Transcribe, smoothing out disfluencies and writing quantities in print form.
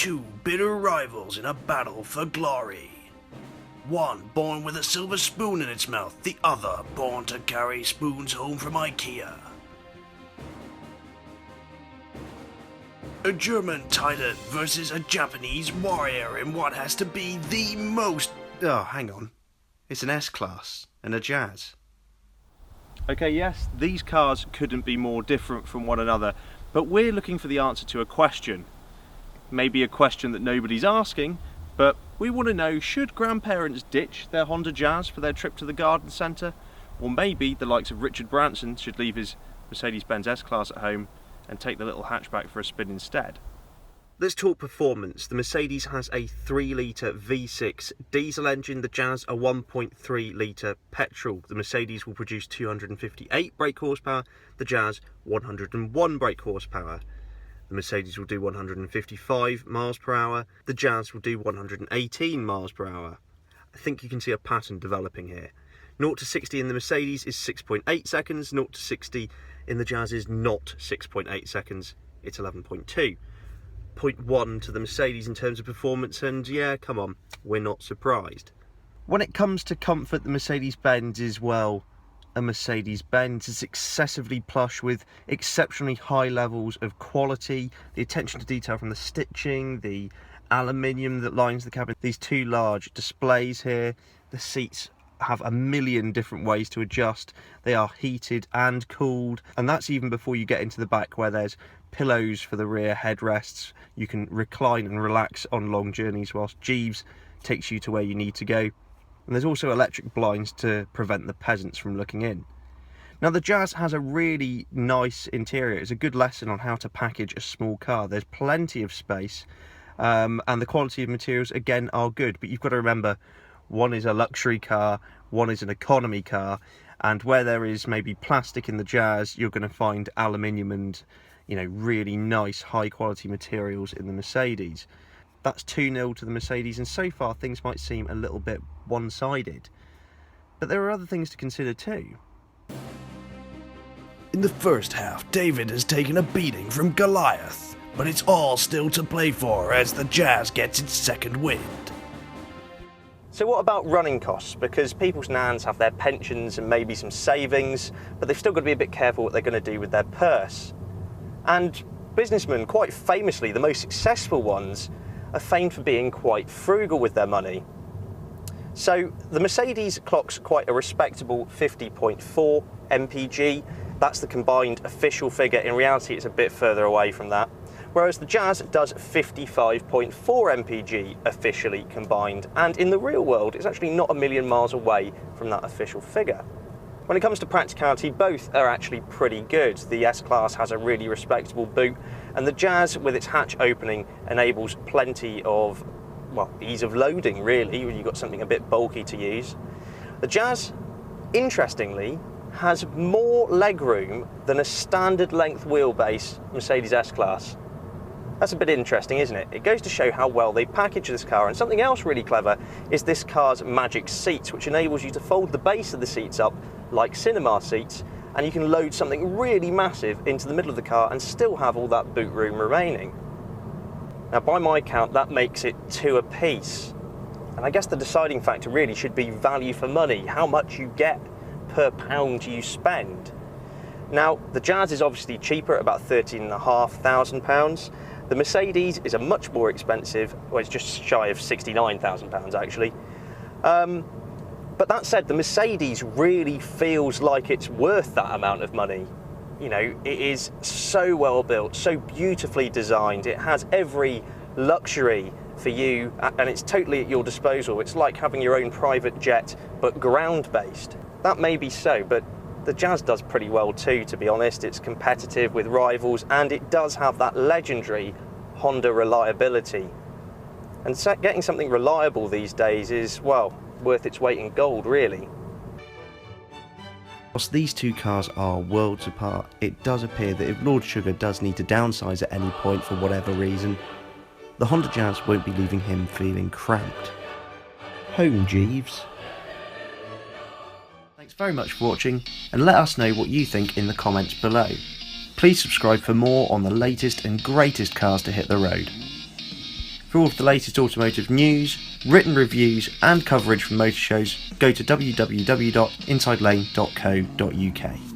two bitter rivals in a battle for glory. One born with a silver spoon in its mouth, the other born to carry spoons home from IKEA. A German titan versus a Japanese warrior in what has to be the most... Oh, hang on. It's an S-Class and a Jazz. Okay, yes, these cars couldn't be more different from one another, but we're looking for the answer to a question. Maybe a question that nobody's asking, but we want to know, should grandparents ditch their Honda Jazz for their trip to the garden centre? Or maybe the likes of Richard Branson should leave his Mercedes-Benz S-Class at home and take the little hatchback for a spin instead. Let's talk performance. The Mercedes has a 3-litre V6 diesel engine, the Jazz a 1.3-litre petrol. The Mercedes will produce 258 brake horsepower, the Jazz 101 brake horsepower. The Mercedes will do 155 miles per hour, the Jazz will do 118 miles per hour. I think you can see a pattern developing here. 0 to 60 in the Mercedes is 6.8 seconds, 0 to 60 in the Jazz is not 6.8 seconds, it's 11.2. 0.1 to the Mercedes in terms of performance, and yeah, come on, we're not surprised. When it comes to comfort, the Mercedes-Benz is, well, a Mercedes-Benz. It's excessively plush with exceptionally high levels of quality, the attention to detail from the stitching, the aluminium that lines the cabin, these two large displays here, the seats have a million different ways to adjust. They are heated and cooled, and that's even before you get into the back where there's pillows for the rear headrests. You can recline and relax on long journeys whilst Jeeves takes you to where you need to go. And there's also electric blinds to prevent the peasants from looking in. Now the Jazz has a really nice interior. It's a good lesson on how to package a small car. There's plenty of space, and the quality of materials again are good, but you've got to remember, one is a luxury car, one is an economy car, and where there is maybe plastic in the Jazz, you're going to find aluminium and, you know, really nice high quality materials in the Mercedes. That's 2-0 to the Mercedes, and so far things might seem a little bit one-sided. But there are other things to consider too. In the first half, David has taken a beating from Goliath, but it's all still to play for as the Jazz gets its second wind. So what about running costs? Because people's nans have their pensions and maybe some savings, but they've still got to be a bit careful what they're going to do with their purse. And businessmen, quite famously, the most successful ones, are famed for being quite frugal with their money. So the Mercedes clocks quite a respectable 50.4 mpg. That's the combined official figure. In reality, it's a bit further away from that. Whereas the Jazz does 55.4 mpg officially combined, and in the real world it's actually not a million miles away from that official figure. When it comes to practicality, both are actually pretty good. The S-Class has a really respectable boot, and the Jazz with its hatch opening enables plenty of, well, ease of loading really when you've got something a bit bulky to use. The Jazz, interestingly, has more legroom than a standard length wheelbase Mercedes S-Class. That's a bit interesting, isn't it? It goes to show how well they package this car. And something else really clever is this car's magic seats, which enables you to fold the base of the seats up like cinema seats, and you can load something really massive into the middle of the car and still have all that boot room remaining. Now, by my count, that makes it 2 apiece. And I guess the deciding factor really should be value for money, how much you get per pound you spend. Now, the Jazz is obviously cheaper at about £13,500. The Mercedes is a much more expensive, well, it's just shy of £69,000 actually. But that said, the Mercedes really feels like it's worth that amount of money. You know, it is so well built, so beautifully designed. It has every luxury for you, and it's totally at your disposal. It's like having your own private jet, but ground-based. That may be so, but the Jazz does pretty well too, to be honest. It's competitive with rivals, and it does have that legendary Honda reliability. And getting something reliable these days is, well, worth its weight in gold, really. Whilst these two cars are worlds apart, it does appear that if Lord Sugar does need to downsize at any point for whatever reason, the Honda Jazz won't be leaving him feeling cramped. Home, Jeeves. Thanks very much for watching, and let us know what you think in the comments below. Please subscribe for more on the latest and greatest cars to hit the road. For all of the latest automotive news, written reviews and coverage from motor shows, go to www.insidelane.co.uk.